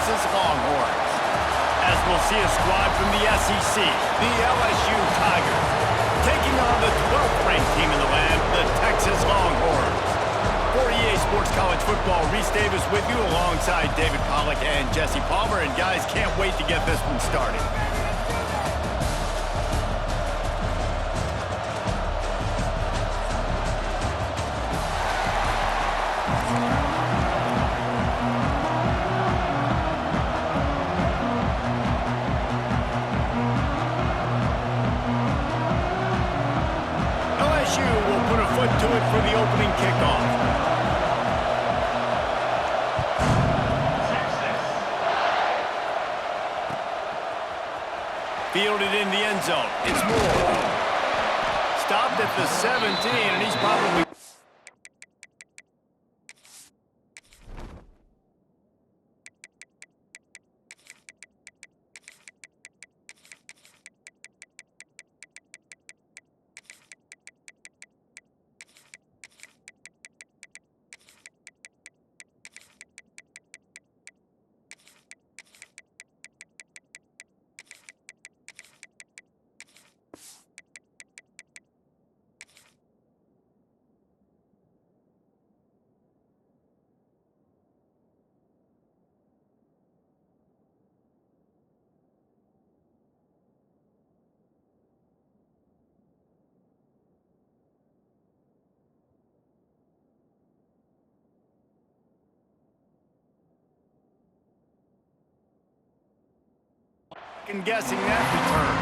Texas Longhorns. As we'll see a squad from the SEC, the LSU Tigers, taking on the 12th ranked team in the land, the Texas Longhorns. For EA Sports College Football, Reese Davis with you alongside David Pollack and Jesse Palmer. And guys, can't wait to get this one started. LSU will put a foot to it for the opening kickoff. Fielded in the end zone. It's Moore. Stopped at the 17, and he's probably... And guessing that return.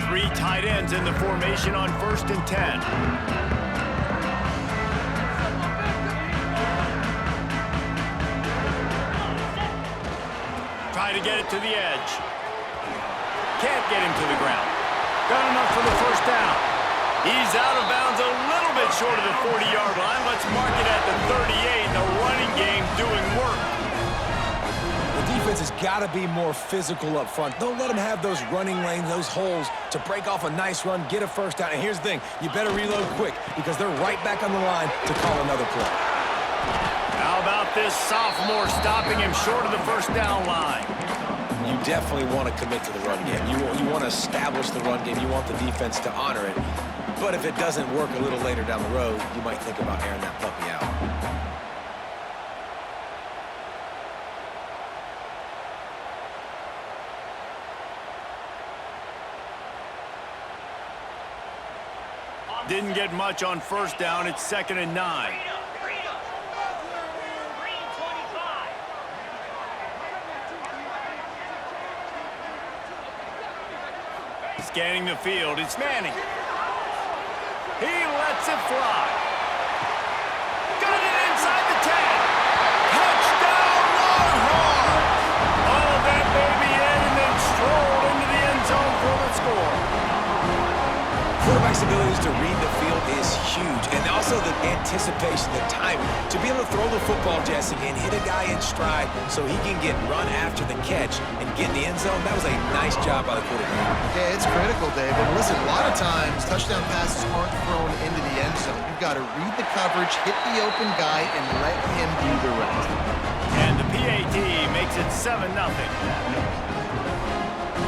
Three tight ends in the formation on 1st and 10. Try to get it to the edge. Can't get him to the ground. Got enough for the first down. He's out of bounds a little bit short of the 40-yard line. Let's mark it at the 38. The running game doing work. The defense has got to be more physical up front. Don't let them have those running lanes, those holes to break off a nice run, get a first down. And here's the thing, you better reload quick because they're right back on the line to call another play. How about this sophomore stopping him short of the first down line? You definitely want to commit to the run game. You want to establish the run game. You want the defense to honor it. But if it doesn't work a little later down the road, you might think about airing that puppy out. Didn't get much on first down. It's 2nd and 9. Scanning the field, it's Manning. He lets it fly. Got it inside the 10. Touchdown, Longhorns! Oh, that baby in and then strolled into the end zone for the score. Quarterback's abilities to read the field is huge, and also the anticipation, the timing, to be able to throw the football, Jesse, and hit a guy in stride so he can get run after the catch and get in the end zone. That was a nice job by the quarterback. Yeah, it's critical, David. Listen, a lot of times touchdown passes aren't thrown into the end zone. You've got to read the coverage, hit the open guy, and let him do the rest. And the PAT makes it 7-0.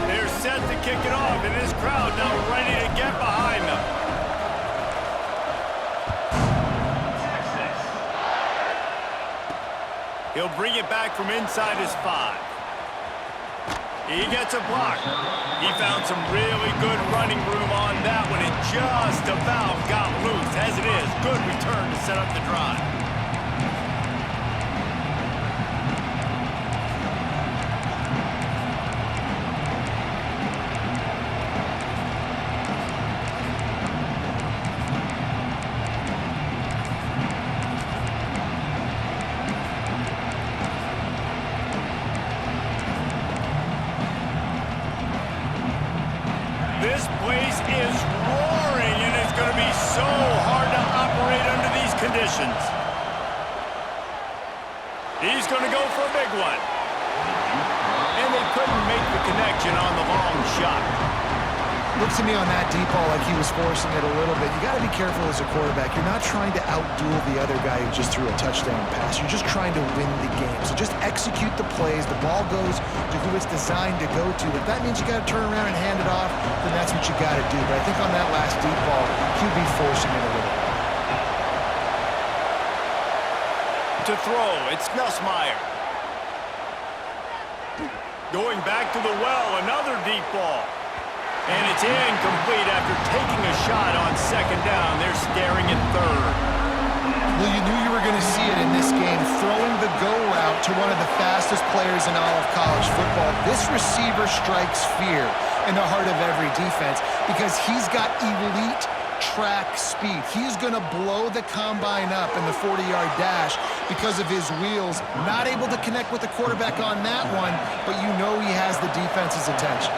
They're set to kick it off, and this crowd now ready to get behind them. He'll bring it back from inside his 5. He gets a block. He found some really good running room on that one and just about got loose. As it is, good return to set up the drive. This place is roaring, and it's going to be so hard to operate under these conditions. He's going to go for a big one. And they couldn't make the connection on the long shot. Looks to me on that deep ball like he was forcing it a little bit. You got to be careful as a quarterback. You're not trying to outduel the other guy who just threw a touchdown pass. You're just trying to win the game. So just execute the plays. The ball goes to who it's designed to go to. If that means you got to turn around and hand it off, then that's what you got to do. But I think on that last deep ball, he'll be forcing it a little bit. To throw, it's Nussmeier. Going back to the well, another deep ball. And it's incomplete after taking a shot on second down. They're staring at third. Well, you knew you were going to see it in this game, throwing the go route to one of the fastest players in all of college football. This receiver strikes fear in the heart of every defense because he's got elite track speed. He's going to blow the combine up in the 40-yard dash because of his wheels. Not able to connect with the quarterback on that one, but you know he has the defense's attention.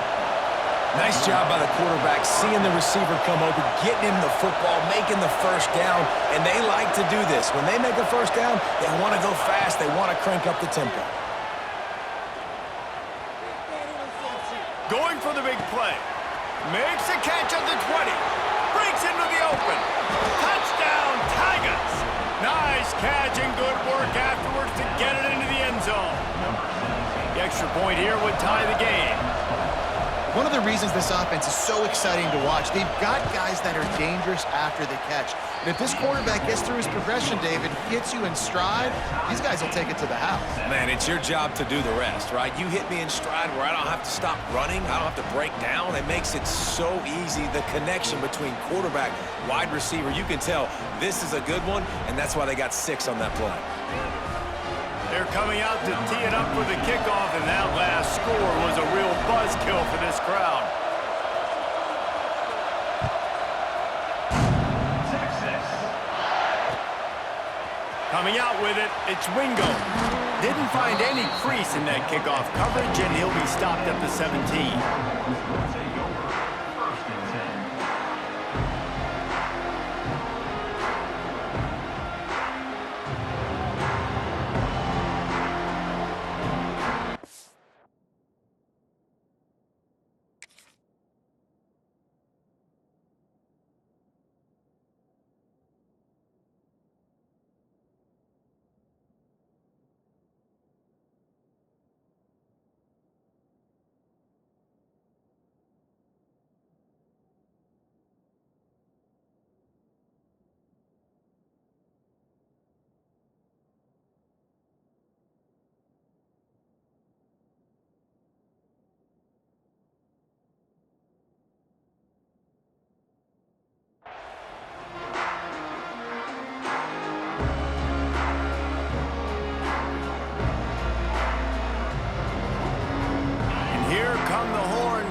Nice job by the quarterback, seeing the receiver come open, getting him the football, making the first down, and they like to do this. When they make a first down, they want to go fast, they want to crank up the tempo. Going for the big play. Makes a catch at the 20. Breaks into the open. Touchdown, Tigers! Nice catch and good work afterwards to get it into the end zone. The extra point here would tie the game. One of the reasons this offense is so exciting to watch, they've got guys that are dangerous after the catch. And if this quarterback gets through his progression, David, hits you in stride, these guys will take it to the house. Man, it's your job to do the rest, right? You hit me in stride where I don't have to stop running, I don't have to break down. It makes it so easy, the connection between quarterback, wide receiver. You can tell this is a good one, and that's why they got 6 on that play. They're coming out to tee it up for the kickoff, and that last score was a real buzzkill for this crowd. Coming out with it, it's Wingo. Didn't find any crease in that kickoff coverage, and he'll be stopped at the 17.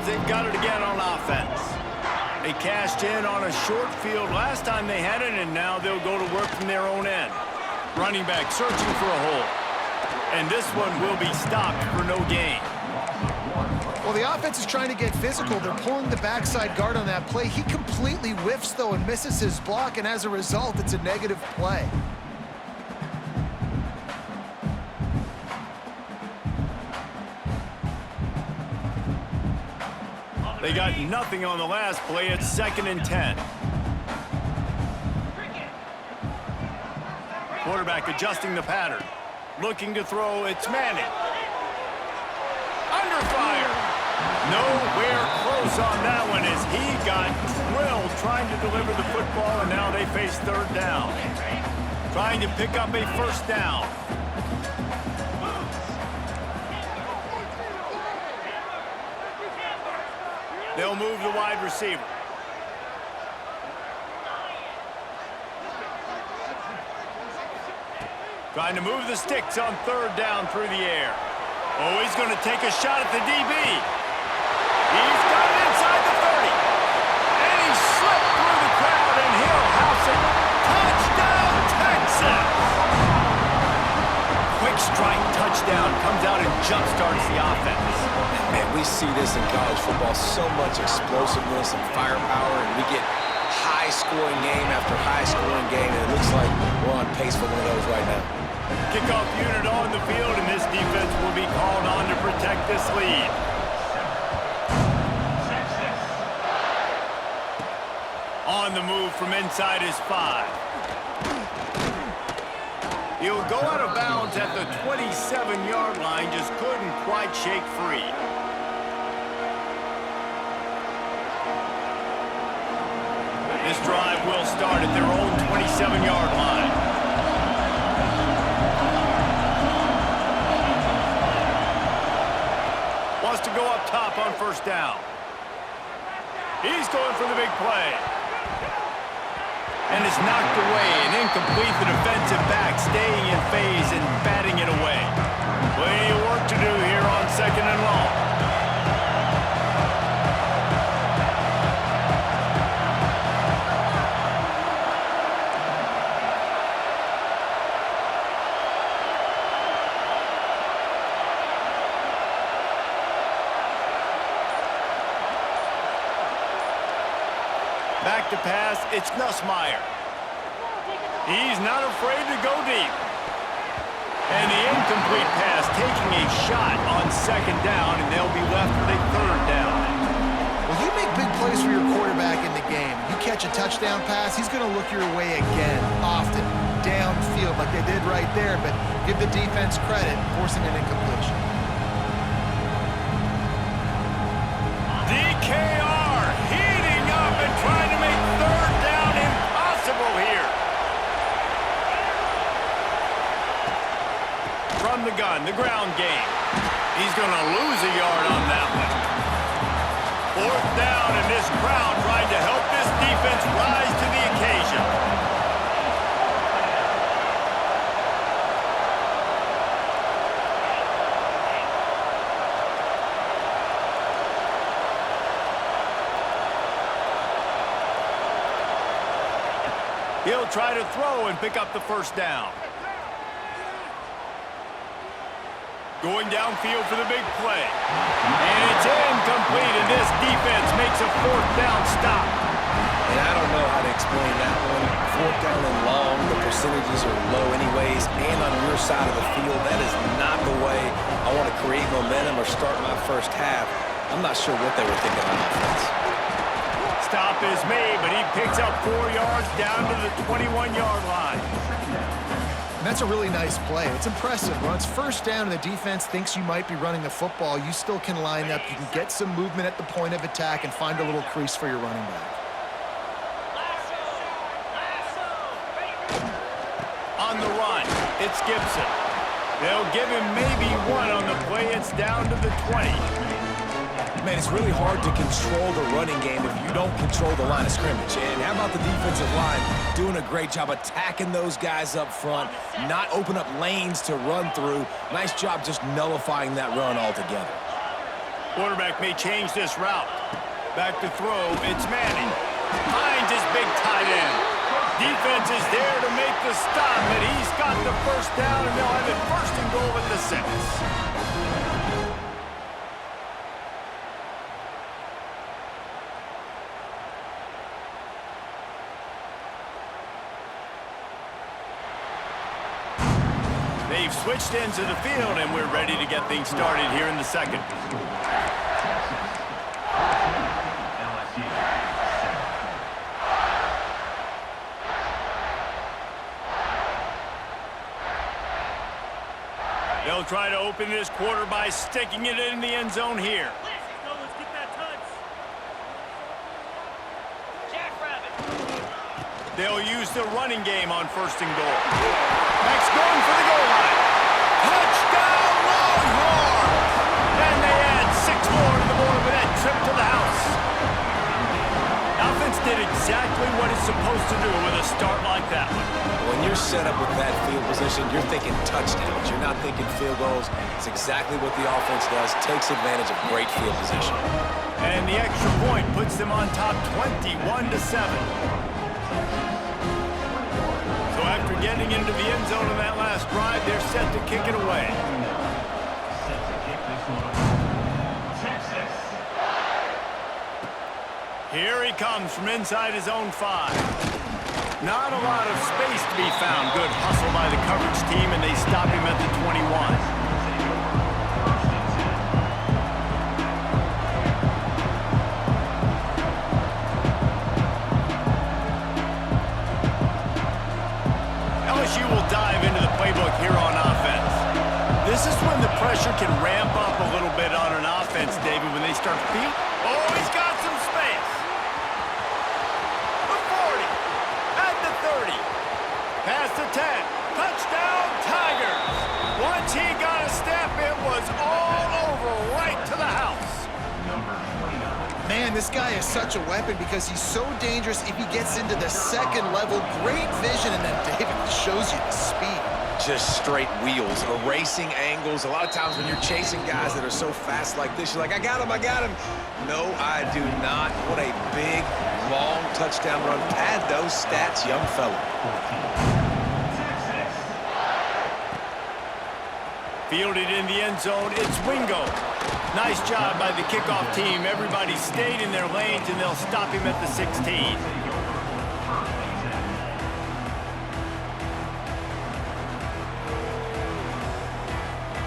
They've got it again on offense. They cashed in on a short field last time they had it, and now they'll go to work from their own end. Running back searching for a hole. And this one will be stopped for no gain. Well, the offense is trying to get physical. They're pulling the backside guard on that play. He completely whiffs, though, and misses his block, and as a result, it's a negative play. They got nothing on the last play. It's 2nd and 10. Quarterback adjusting the pattern. Looking to throw. It's Manning. Under fire. Nowhere close on that one as he got drilled trying to deliver the football, and now they face 3rd down. Trying to pick up a first down. They'll move the wide receiver. Trying to move the sticks on 3rd down through the air. Oh, he's going to take a shot at the DB. He's got it inside the 30. And he slipped through the crowd, and he'll house it. Touchdown, Texas! Quick strike touchdown comes out and jump-starts the offense. Man, we see this in college football, so much explosiveness and firepower, and we get high-scoring game after high-scoring game, and it looks like we're on pace for one of those right now. Kickoff unit on the field, and this defense will be called on to protect this lead. On the move from inside his 5. He'll go out of bounds at the 27-yard line, just couldn't quite shake free. This drive will start at their own 27-yard line. Wants to go up top on first down. He's going for the big play. And it's knocked away and incomplete. The defensive back staying in phase and batting it away. Plenty of work to do here on 2nd and long. Back to pass, it's Nussmeier. He's not afraid to go deep. And the incomplete pass taking a shot on 2nd down, and they'll be left with a 3rd down. Well, you make big plays for your quarterback in the game. You catch a touchdown pass, he's going to look your way again, often, downfield like they did right there, but give the defense credit, forcing an incompletion. DKR heating up and trying to make 3rd down impossible here. From the gun, the ground game. He's going to lose a yard on that one. 4th down, and this crowd trying to help this defense rise to the occasion. He'll try to throw and pick up the 1st down. Going downfield for the big play. And it's incomplete, and this defense makes a 4th down stop. And I don't know how to explain that one. 4th down and long, the percentages are low anyways, and on your side of the field, that is not the way I want to create momentum or start my first half. I'm not sure what they were thinking on offense. Stop is made, but he picks up 4 yards down to the 21-yard line. And that's a really nice play. It's impressive. When it's 1st down and the defense thinks you might be running the football, you still can line up. You can get some movement at the point of attack and find a little crease for your running back. On the run, it's Gibson. They'll give him maybe 1 on the play. It's down to the 20. Man, it's really hard to control the running game if you don't control the line of scrimmage. And how about the defensive line doing a great job attacking those guys up front, not open up lanes to run through. Nice job just nullifying that run altogether. Quarterback may change this route. Back to throw, it's Manning. Finds his big tight end. Defense is there to make the stop, but he's got the 1st down, and they'll have it 1st and goal at the 6. They've switched ends of the field, and we're ready to get things started here in the 2nd. They'll try to open this quarter by sticking it in the end zone here. Let's get that touch. They'll use the running game on 1st and goal. Max going for the goal line. Touchdown, Longhorns! And they add 6 more to the board with that trip to the house. Offense did exactly what it's supposed to do with a start like that one. When you're set up with that field position, you're thinking touchdowns. You're not thinking field goals. It's exactly what the offense does. Takes advantage of great field position. And the extra point puts them on top 21-7. So after getting into the end zone on that last drive, they're set to kick it away. Here he comes from inside his own 5. Not a lot of space to be found. Good hustle by the coverage team, and they stop him at the 21. LSU will dive into the playbook here on offense. This is when the pressure can ramp up a little bit on an offense, David, when they start to feel. Oh, he's got some space. The 40. At the 30. Past the 10. Touchdown, Tigers. Once he got a step, it was all over right to the house. Man, this guy is such a weapon because he's so dangerous if he gets into the second level. Great vision, and then David shows you the speed. Just straight wheels, erasing angles. A lot of times when you're chasing guys that are so fast like this, you're like, I got him, I got him. No, I do not. What a big, long touchdown run. Pad those stats, young fella. Fielded in the end zone, it's Wingo. Nice job by the kickoff team. Everybody stayed in their lanes, and they'll stop him at the 16.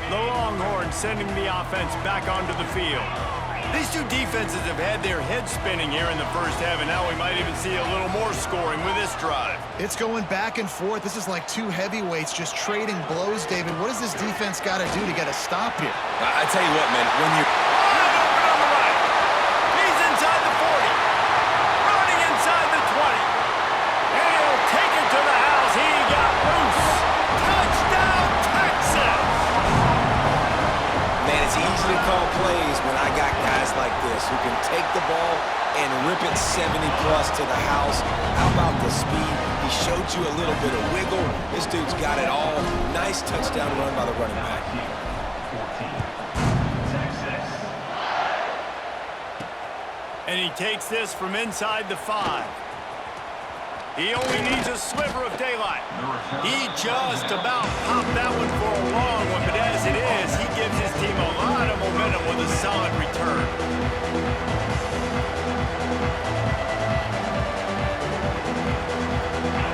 The Longhorns sending the offense back onto the field. These two defenses have had their heads spinning here in the first half, and now we might even see a little more scoring with this drive. It's going back and forth. This is like two heavyweights just trading blows, David. What does this defense got to do to get a stop here? I tell you what, man, when you... Wide open on the right. He's inside the 40. Running inside the 20. And he'll take it to the house. He got loose. Touchdown, Texas! Man, it's easy to call plays when I got guys like this who can take the ball and rip it 70-plus to the house. How about the speed? He showed you a little bit of wiggle. This dude's got it all. Nice touchdown run by the running back. And he takes this from inside the 5. He only needs a sliver of daylight. He just about popped that one for a long one, but as it is, he gives his team a lot of momentum with a solid return.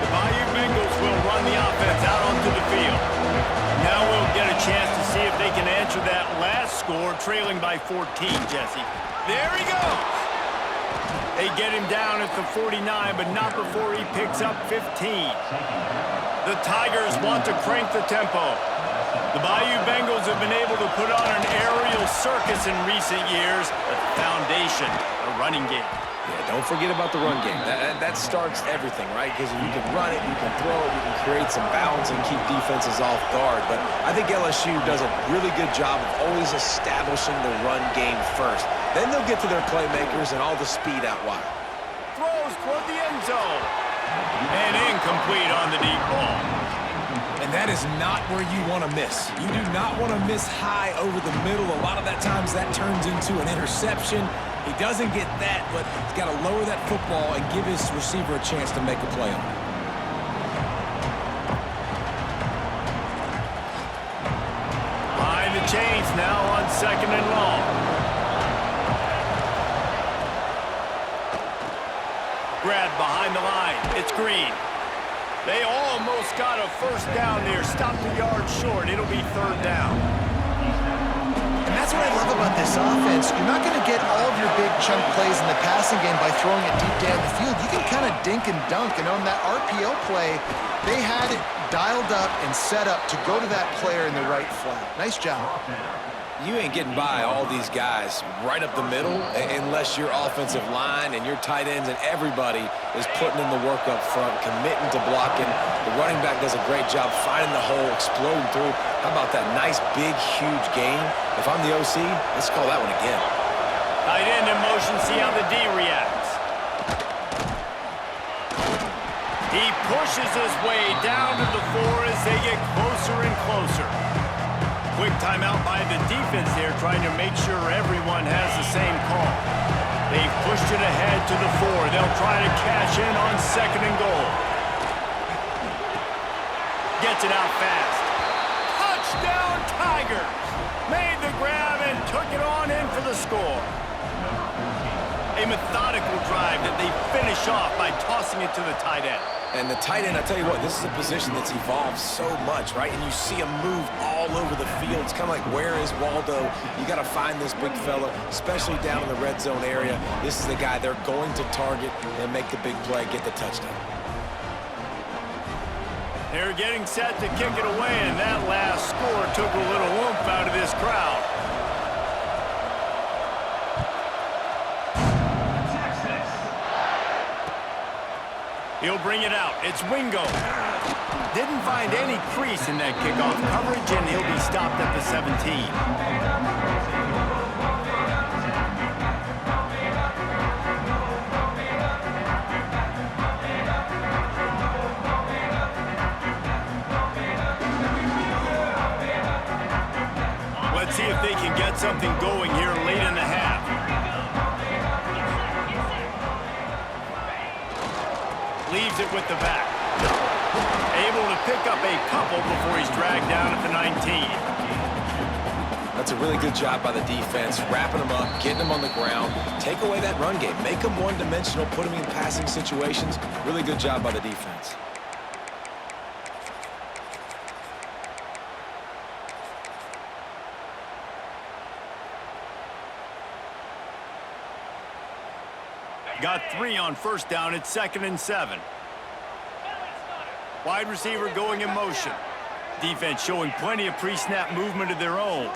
The Bayou Bengals will run the offense out onto the field. Now we'll get a chance to see if they can answer that last score, trailing by 14, Jesse. There he goes. They get him down at the 49, but not before he picks up 15. The Tigers want to crank the tempo. The Bayou Bengals have been able to put on an aerial circus in recent years, but the foundation, a running game. Yeah, don't forget about the run game. That starts everything, right? Because if you can run it, you can throw it, you can create some balance and keep defenses off guard. But I think LSU does a really good job of always establishing the run game first. Then they'll get to their playmakers and all the speed out wide. Throws toward the end zone. And incomplete on the deep ball. And that is not where you want to miss. You do not want to miss high over the middle. A lot of that times that turns into an interception. He doesn't get that, but he's got to lower that football and give his receiver a chance to make a play on it. Behind the chains now on 2nd and long. Grab behind the line. It's Green. They almost got a first down there. Stopped a yard short. It'll be 3rd down. And that's what I love about this offense. You're not going to get all of your big chunk plays in the passing game by throwing it deep down the field. You can kind of dink and dunk. And on that RPO play, they had it dialed up and set up to go to that player in the right flat. Nice job. You ain't getting by all these guys right up the middle unless your offensive line and your tight ends and everybody is putting in the work up front, committing to blocking. The running back does a great job finding the hole, exploding through. How about that nice, big, huge gain? If I'm the OC, let's call that one again. Tight end in motion, see how the D reacts. He pushes his way down to the 4 as they get closer and closer. Quick timeout by the defense there, trying to make sure everyone has the same call. They've pushed it ahead to the 4. They'll try to cash in on 2nd and goal. Gets it out fast. Touchdown, Tigers! Made the grab and took it on in for the score. A methodical drive that they finish off by tossing it to the tight end. And the tight end, I tell you what, this is a position that's evolved so much, right? And you see him move all over the field. It's kind of like, where is Waldo? You got to find this big fella, especially down in the red zone area. This is the guy they're going to target and make the big play, get the touchdown. They're getting set to kick it away, and that last score took a little oomph out of this crowd. He'll bring it out. It's Wingo. Didn't find any crease in that kickoff coverage, and he'll be stopped at the 17. Let's see if they can get something going here late in the half. Leaves it with the back. Able to pick up a couple before he's dragged down at the 19. That's a really good job by the defense, wrapping them up, getting them on the ground, take away that run game, make them one-dimensional, put them in passing situations. Really good job by the defense. Got 3 on first down. It's 2nd and 7. Wide receiver going in motion. Defense showing plenty of pre-snap movement of their own.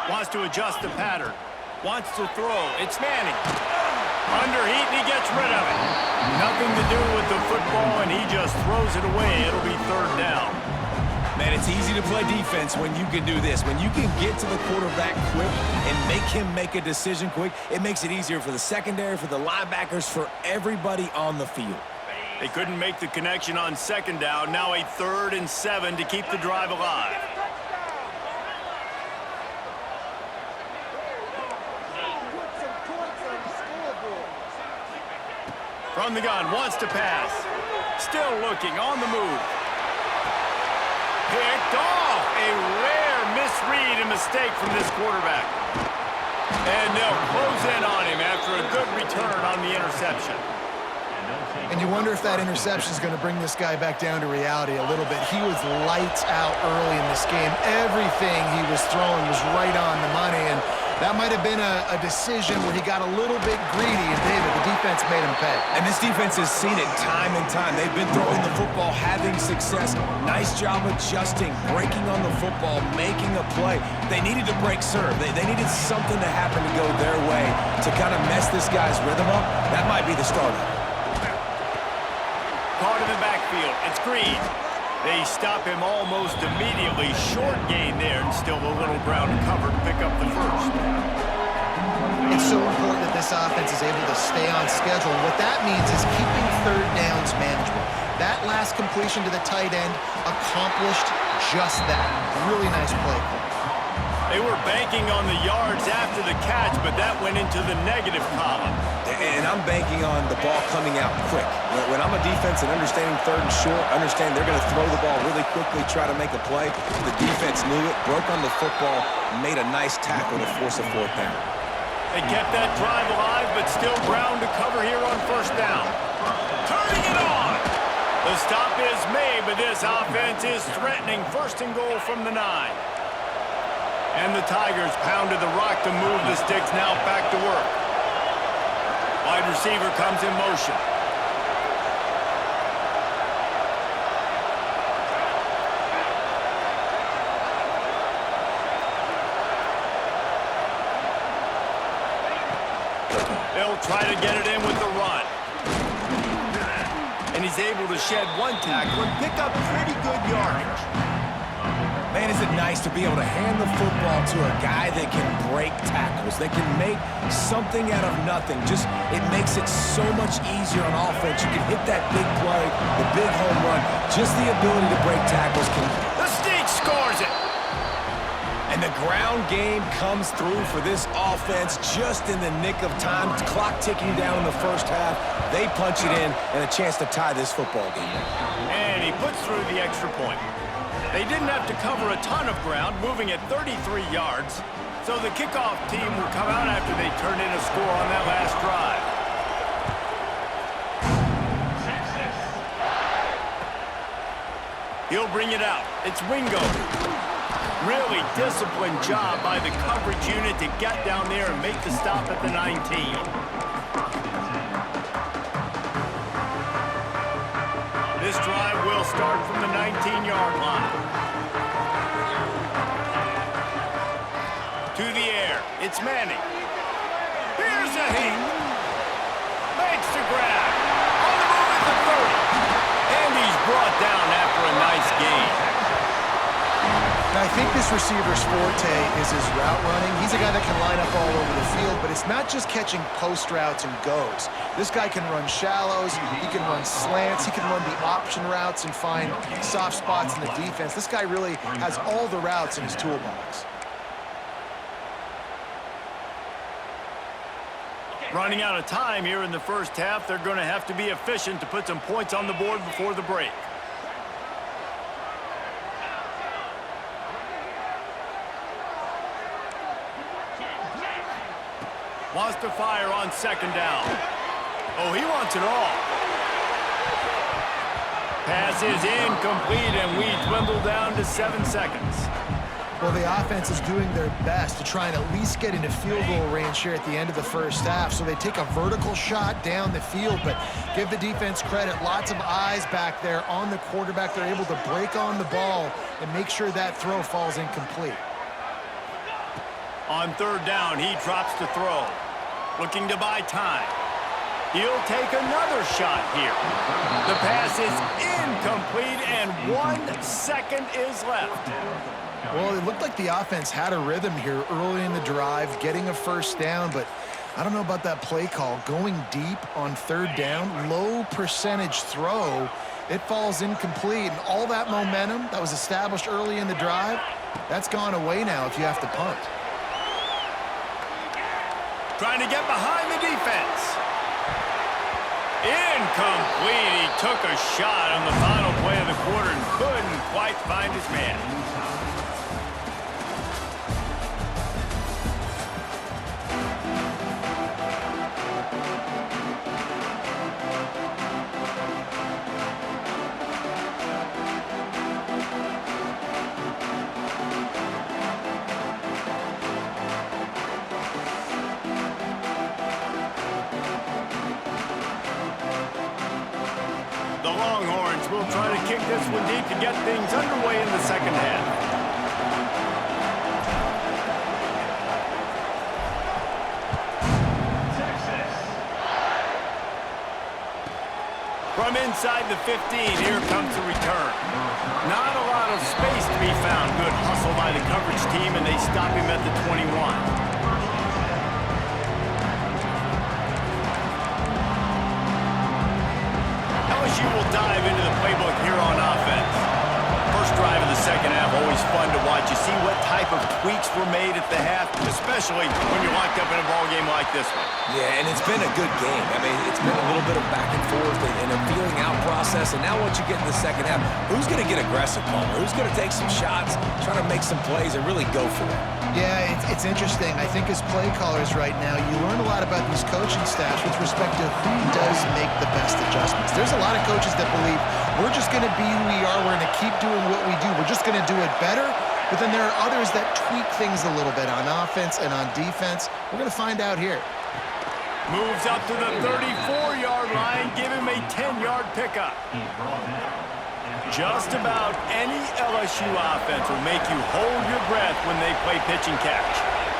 Wants to adjust the pattern. Wants to throw. It's Manning. Under heat, and he gets rid of it. Nothing to do with the football, and he just throws it away. It'll be 3rd down. Man, it's easy to play defense when you can do this. When you can get to the quarterback quick and make him make a decision quick, it makes it easier for the secondary, for the linebackers, for everybody on the field. They couldn't make the connection on 2nd down. Now a 3rd and 7 to keep the drive alive. From the gun, wants to pass. Still looking, on the move. Picked off. A rare misread and mistake from this quarterback. And they'll close in on him after a good return on the interception. And you wonder if that interception is going to bring this guy back down to reality a little bit. He was lights out early in this game. Everything he was throwing was right on the money, and that might have been a decision where he got a little bit greedy, and David, the defense made him pay. And this defense has seen it time and time. They've been throwing the football, having success. Nice job adjusting, breaking on the football, making a play. They needed to break serve. They needed something to happen to go their way to kind of mess this guy's rhythm up. That might be the start of it. Caught in the backfield. It's Green. They stop him almost immediately. Short gain there, and still a little ground to cover to pick up the 1st. It's so important that this offense is able to stay on schedule. And what that means is keeping 3rd downs manageable. That last completion to the tight end accomplished just that. Really nice play call. They were banking on the yards after the catch, but that went into the negative column. And I'm banking on the ball coming out quick. When I'm a defense and understanding 3rd and short, understand they're going to throw the ball really quickly, try to make a play. The defense knew it, broke on the football, made a nice tackle to force a 4th down. They kept that drive alive, but still ground to cover here on 1st down. Turning it on! The stop is made, but this offense is threatening 1st and goal from the 9. And the Tigers pounded the rock to move the sticks, now back to work. Wide receiver comes in motion. They'll try to get it in with the run. And he's able to shed 1 tackle and pick up pretty good yardage. Man, is it nice to be able to hand the football to a guy that can break tackles, that can make something out of nothing. Just, it makes it so much easier on offense. You can hit that big play, the big home run. Just the ability to break tackles can... The Sneak scores it! And the ground game comes through for this offense just in the nick of time. Clock ticking down in the 1st half. They punch it in and a chance to tie this football game. And he puts through the extra point. They didn't have to cover a ton of ground, moving at 33 yards. So the kickoff team will come out after they turned in a score on that last drive. He'll bring it out. It's Wingo. Really disciplined job by the coverage unit to get down there and make the stop at the 19. This drive will start from the 19-yard line. To the air. It's Manning. Here's a hit. Makes the grab. On the move at the 30. And he's brought down after a nice gain. Now, I think this receiver's forte is his route running. He's a guy that can line up all over the field, but it's not just catching post routes and goes. This guy can run shallows, he can run slants, he can run the option routes and find soft spots in the defense. This guy really has all the routes in his toolbox. Running out of time here in the first half, they're going to have to be efficient to put some points on the board before the break. Wants to fire on second down. Oh, he wants it all. Pass is incomplete, and we dwindle down to 7 seconds. Well, the offense is doing their best to try and at least get into field goal range here at the end of the first half. So they take a vertical shot down the field, but give the defense credit. Lots of eyes back there on the quarterback. They're able to break on the ball and make sure that throw falls incomplete. On third down, he drops to throw. Looking to buy time. He'll take another shot here. The pass is incomplete, and 1 second is left. Well, it looked like the offense had a rhythm here early in the drive, getting a first down, but I don't know about that play call. Going deep on third down, low percentage throw, it falls incomplete. And all that momentum that was established early in the drive, that's gone away now if you have to punt. Trying to get behind the defense. Incomplete. He took a shot on the final play of the quarter and couldn't quite find his man. The Longhorns will try to kick this one deep to get things underway in the second half. From inside the 15, here comes the return. Not a lot of space to be found. Good hustle by the coverage team, and they stop him at the 21. LSU will dive into the playbook here on offense. First drive of the second half, always fun to watch. You see what type of tweaks were made at the half, especially when you're locked up in a ball game like this one. Yeah, and it's been a good game. I mean, it's been a little bit of back and forth and a feeling out process. And now once you get in the second half, who's going to get aggressive, Palmer? Who's going to take some shots, try to make some plays, and really go for it? Yeah, it's interesting. I think as play callers right now, you learn a lot about these coaching staffs with respect to who does make the best adjustments. There's a lot of coaches that believe we're just going to be who we are. We're going to keep doing what we do. We're just going to do it better. But then there are others that tweak things a little bit on offense and on defense. We're going to find out here. Moves up to the 34-yard line, give him a 10-yard pickup. Just about any LSU offense will make you hold your breath when they play pitch and catch.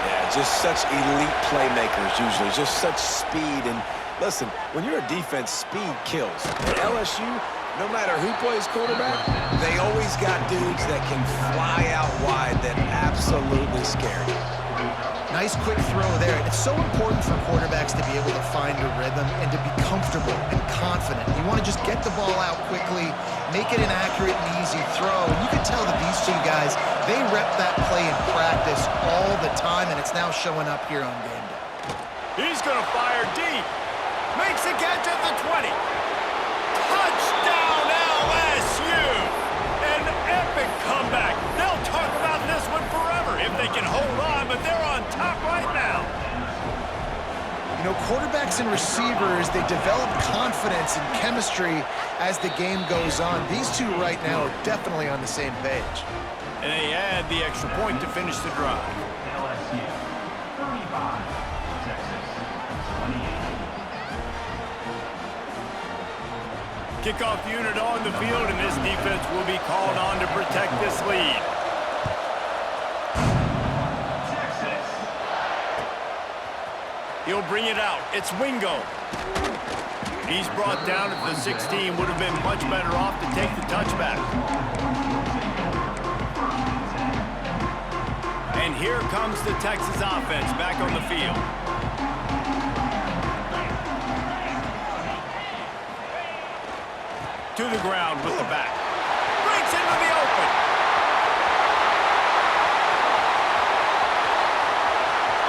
Yeah, just such elite playmakers usually, just such speed. And listen, when you're a defense, speed kills. At LSU, no matter who plays quarterback, they always got dudes that can fly out wide that absolutely scare you. Nice quick throw there. It's so important for quarterbacks to be able to find a rhythm and to be comfortable and confident. You want to just get the ball out quickly, make it an accurate and easy throw. And you can tell that these two guys, they rep that play in practice all the time, and it's now showing up here on game day. He's going to fire deep. Makes a catch at the 20. Touchdown LSU! An epic comeback. They'll talk about this one forever if they can hold on, but they're on top right now. You know, quarterbacks and receivers, they develop confidence and chemistry as the game goes on. These two right now are definitely on the same page. And they add the extra point to finish the drive. LSU 35, Texas 28. Kickoff unit on the field, and this defense will be called on to protect this lead. Texas. He'll bring it out. It's Wingo. He's brought down at the 16. Would have been much better off to take the touchback. And here comes the Texas offense back on the field. To the ground with the back. Breaks into the open.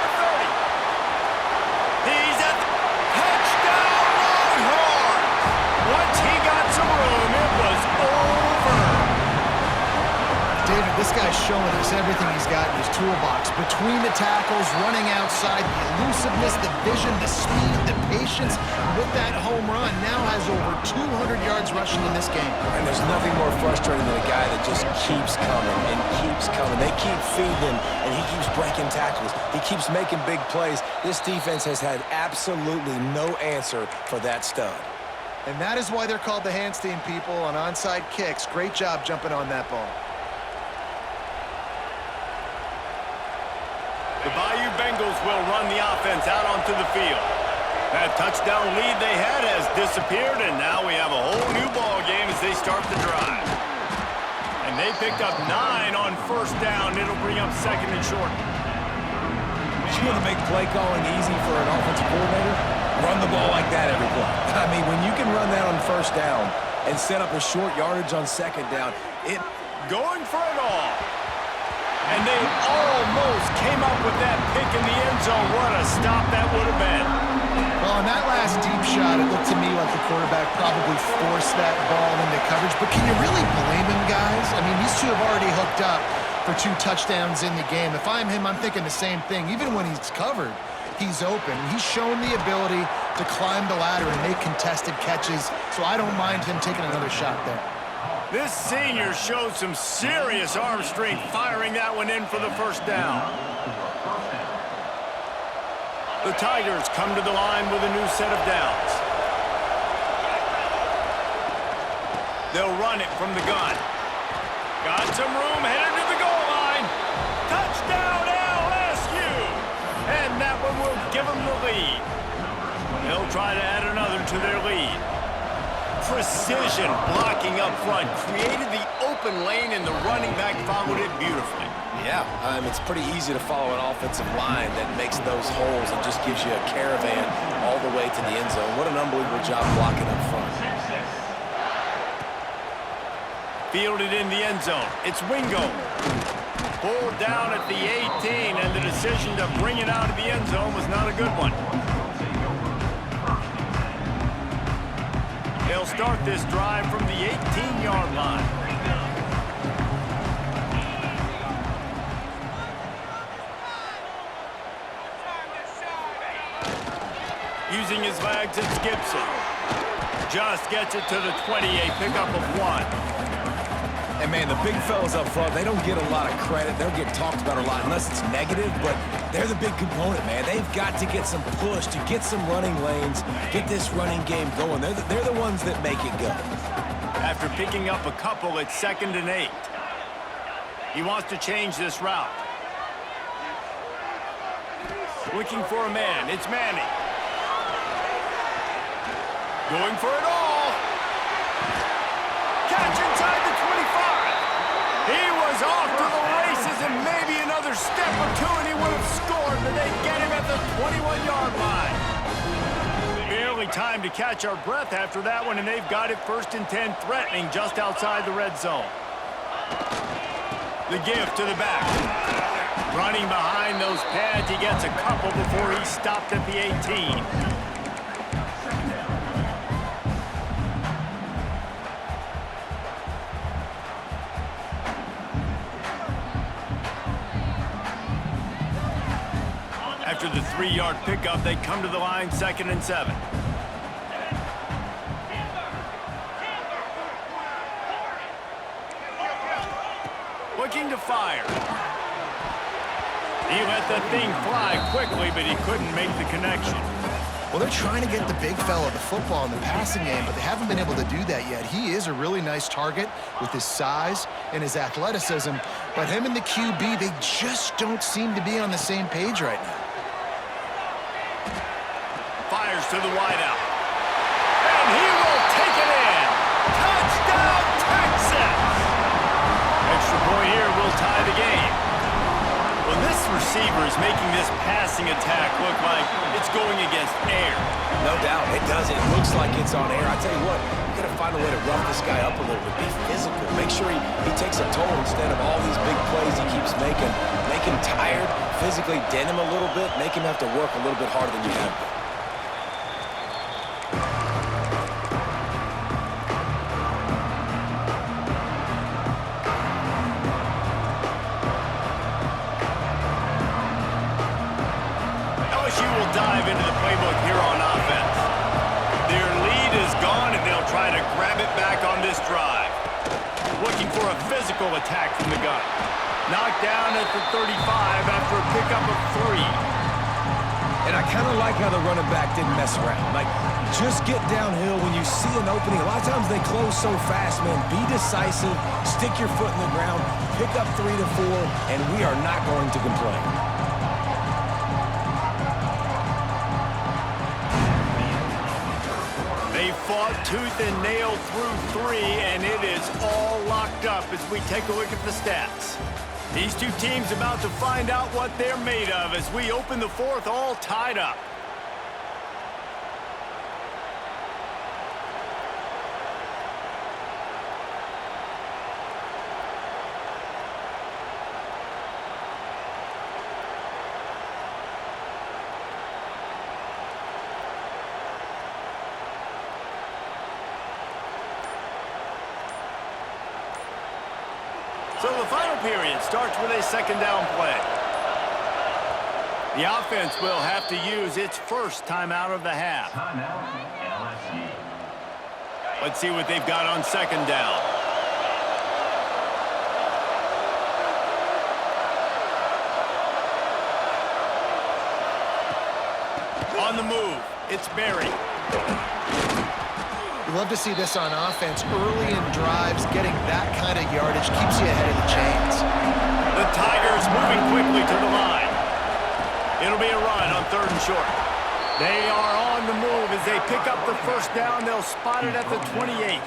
The 30. He's at the touchdown Longhorns. Once he got some room, it was over. David, this guy's showing us everything he's got in his toolbox. Between the tackles, running outside, the elusiveness, the vision, the speed, the patience. With that home run, now has over 200 yards rushing in this game. And there's nothing more frustrating than a guy that just keeps coming and keeps coming. They keep feeding him, and he keeps breaking tackles. He keeps making big plays. This defense has had absolutely no answer for that stud. And that is why they're called the Handstein people on onside kicks. Great job jumping on that ball. The Bayou Bengals will run the offense out onto the field. That touchdown lead they had has disappeared, and now we have a whole new ball game as they start the drive. And they picked up 9 on first down. It'll bring up second and short. You want to make play calling easy for an offensive coordinator? Run the ball like that every play. I mean, when you can run that on first down and set up a short yardage on second down, it... Going for it all. And they almost came up with that pick in the end zone. What a stop that would have been. Well, on that last deep shot, it looked to me like the quarterback probably forced that ball into coverage. But can you really blame him, guys? I mean, these two have already hooked up for 2 touchdowns in the game. If I'm him, I'm thinking the same thing. Even when he's covered, he's open. He's shown the ability to climb the ladder and make contested catches, so I don't mind him taking another shot there. This senior showed some serious arm strength firing that one in for the first down. The Tigers come to the line with a new set of downs. They'll run it from the gun. Got some room, headed to the goal line. Touchdown LSU! And that one will give them the lead. They'll try to add another to their lead. Precision blocking up front created the open lane, and the running back followed it beautifully. Yeah, it's pretty easy to follow an offensive line that makes those holes and just gives you a caravan all the way to the end zone. What an unbelievable job blocking up front. Fielded in the end zone. It's Wingo. Pulled down at the 18, and the decision to bring it out of the end zone was not a good one. They'll start this drive from the 18-yard line. Using his legs, it's Gibson. Just gets it to the 28, pickup of 1. And, man, the big fellas up front, they don't get a lot of credit. They don't get talked about a lot unless it's negative, but they're the big component, man. They've got to get some push, to get some running lanes, get this running game going. They're the ones that make it go. After picking up a couple, it's 2nd and 8. He wants to change this route. Looking for a man. It's Manning. Going for it all. Catch inside the 25. He was off to the races, and maybe another step or two, and he would have scored, but they get him at the 21-yard line. Barely time to catch our breath after that one, and they've got it 1st and 10, threatening just outside the red zone. The give to the back. Running behind those pads, he gets a couple before he stopped at the 18. After the 3-yard pickup, they come to the line 2nd and 7. Looking to fire. He let the thing fly quickly, but he couldn't make the connection. Well, they're trying to get the big fella the football in the passing game, but they haven't been able to do that yet. He is a really nice target with his size and his athleticism, but him and the QB, they just don't seem to be on the same page right now. Fires to the wideout. And he will take it in. Touchdown, Texas! Extra point here will tie the game. Well, this receiver is making this passing attack look like it's going against air. No doubt, it does. It looks like it's on air. I tell you what, you got to find a way to rough this guy up a little bit. Be physical. Make sure he takes a toll instead of all these big plays he keeps making. Make him tired, physically dent him a little bit, make him have to work a little bit harder than you have been. Dive into the playbook here on offense. Their lead is gone, and they'll try to grab it back on this drive. Looking for a physical attack from the gun. Knocked down at the 35 after a pickup of 3. And I kind of like how the running back didn't mess around. Like, just get downhill when you see an opening. A lot of times they close so fast, man. Be decisive, stick your foot in the ground, pick up 3 to 4, and we are not going to complain. They fought tooth and nail through 3, and it is all locked up as we take a look at the stats. These two teams about to find out what they're made of as we open the 4th all tied up. So the final period starts with a 2nd down play. The offense will have to use its first timeout of the half. Timeout, LSU. Let's see what they've got on 2nd down. On the move, it's Berry. You love to see this on offense. Early in drives, getting that kind of yardage keeps you ahead of the chains. The Tigers moving quickly to the line. It'll be a run on 3rd and short. They are on the move as they pick up the 1st down. They'll spot it at the 28.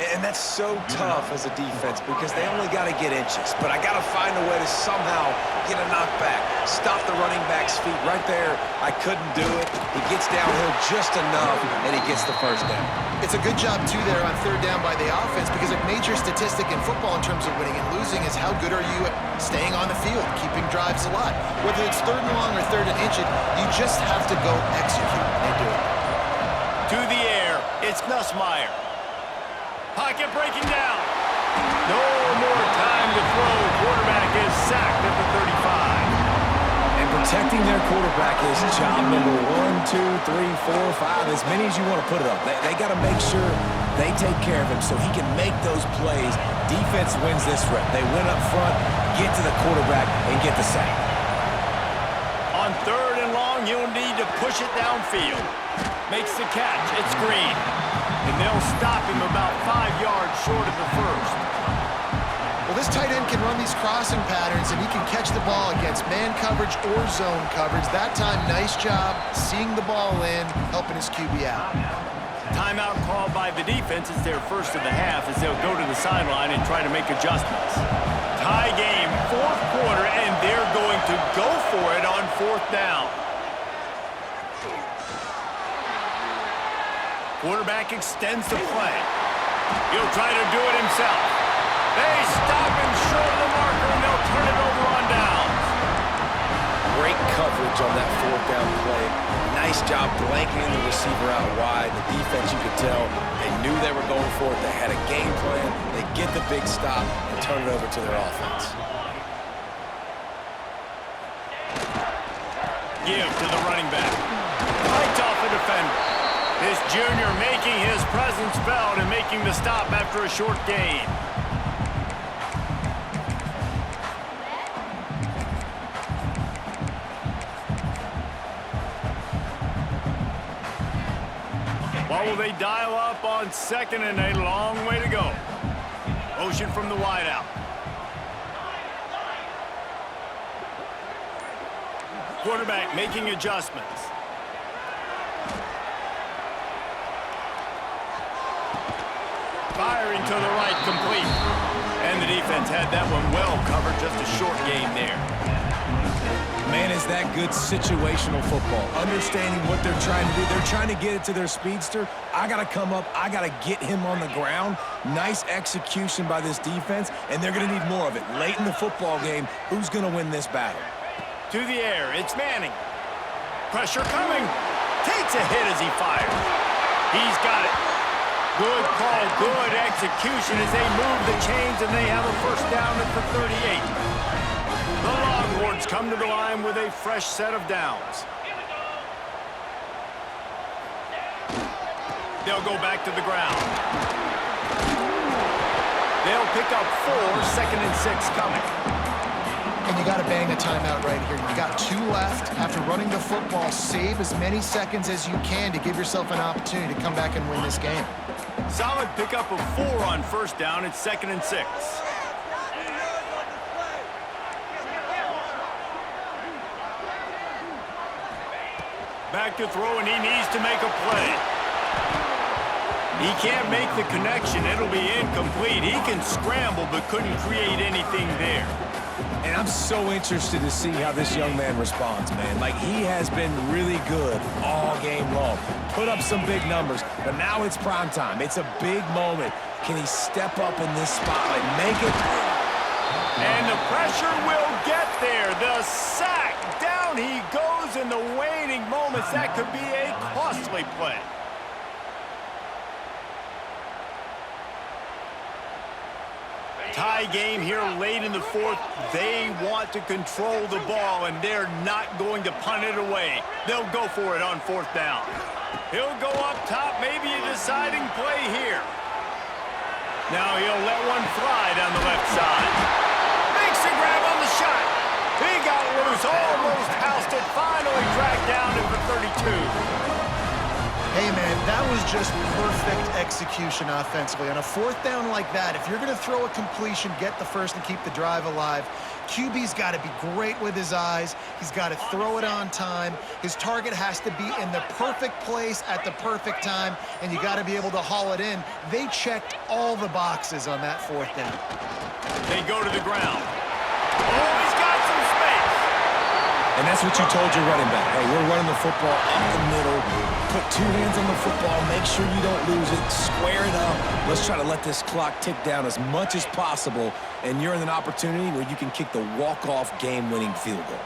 And that's so tough as a defense because they only got to get inches. But I got to find a way to somehow get a knockback, stop the running back's feet right there. I couldn't do it. He gets downhill just enough, and he gets the 1st down. It's a good job, too, there on 3rd down by the offense because a major statistic in football in terms of winning and losing is how good are you at staying on the field, keeping drives alive. Whether it's 3rd and long or 3rd and inches, you just have to go execute. They do it. To the air, it's Nussmeier. Pocket breaking down. No more time to throw. Quarterback is sacked at the 35. And protecting their quarterback is job number 1, 2, 3, 4, 5, as many as you want to put it up. They got to make sure they take care of him so he can make those plays. Defense wins this rep. They win up front, get to the quarterback, and get the sack. On 3rd and long, you'll need to push it downfield. Makes the catch. It's Green. And they'll stop him about 5 yards short of the 1st. Well, this tight end can run these crossing patterns, and he can catch the ball against man coverage or zone coverage. That time, nice job seeing the ball in, helping his QB out. Timeout called by the defense is their 1st of the half as they'll go to the sideline and try to make adjustments. Tie game, 4th quarter, and they're going to go for it on 4th down. Quarterback extends the play. He'll try to do it himself. They stop him short of the marker, and they'll turn it over on downs. Great coverage on that 4th down play. Nice job blanketing the receiver out wide. The defense, you could tell, they knew they were going for it. They had a game plan. They get the big stop and turn it over to their offense. give to the running back. Fights off a defender. This junior making his presence felt and making the stop after a short gain. What will they dial up on second and a long way to go? Motion from the wideout. Quarterback making adjustments. Firing to the right, complete. And the defense had that one well covered, just a short gain there. Man, is that good situational football. Understanding what they're trying to do. They're trying to get it to their speedster. I got to come up. I got to get him on the ground. Nice execution by this defense, and they're going to need more of it. Late in the football game, who's going to win this battle? To the air, it's Manning. Pressure coming. Takes a hit as he fires. He's got it. Good call, good execution as they move the chains, and they have a first down at the 38. The Longhorns come to the line with a fresh set of downs. They'll go back to the ground. They'll pick up 4, second and 6 coming. And you got to bang a timeout right here. You've got 2 left. After running the football, save as many seconds as you can to give yourself an opportunity to come back and win this game. Solid pickup of 4 on first down. It's second and 6. Back to throw, and he needs to make a play. He can't make the connection. It'll be incomplete. He can scramble, but couldn't create anything there. And I'm so interested to see how this young man responds, man. Like, he has been really good all game long. Put up some big numbers, but now it's prime time. It's a big moment. Can he step up in this spotlight, make it? And the pressure will get there. The sack. Down he goes in the waning moments. That could be a costly play. Tie game here late in the fourth. They want to control the ball, and they're not going to punt it away. They'll go for it on fourth down. He'll go up top, maybe a deciding play here. Now he'll let one fly down the left side. Makes a grab on the shot. He got loose, almost housed it, finally dragged down at the 32. Hey, man, that was just perfect execution offensively. On a fourth down like that, if you're going to throw a completion, get the first and keep the drive alive, QB's got to be great with his eyes. He's got to throw it on time. His target has to be in the perfect place at the perfect time, and you got to be able to haul it in. They checked all the boxes on that fourth down. They go to the ground. Oh, he's got some space. And that's what you told your running back. Hey, we're running the football up the middle. Put 2 hands on the football. Make sure you don't lose it. Square it up. Let's try to let this clock tick down as much as possible. And you're in an opportunity where you can kick the walk-off game-winning field goal.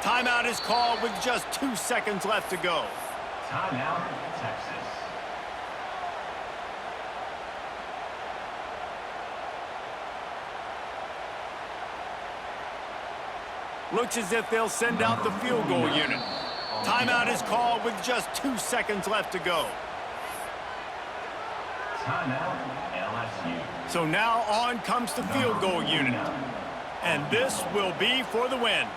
Timeout is called with just 2 seconds left to go. Timeout, Texas. Looks as if they'll send out the field goal unit. Timeout is called with just 2 seconds left to go. Timeout, LSU. So now on comes the field goal unit. And this will be for the win.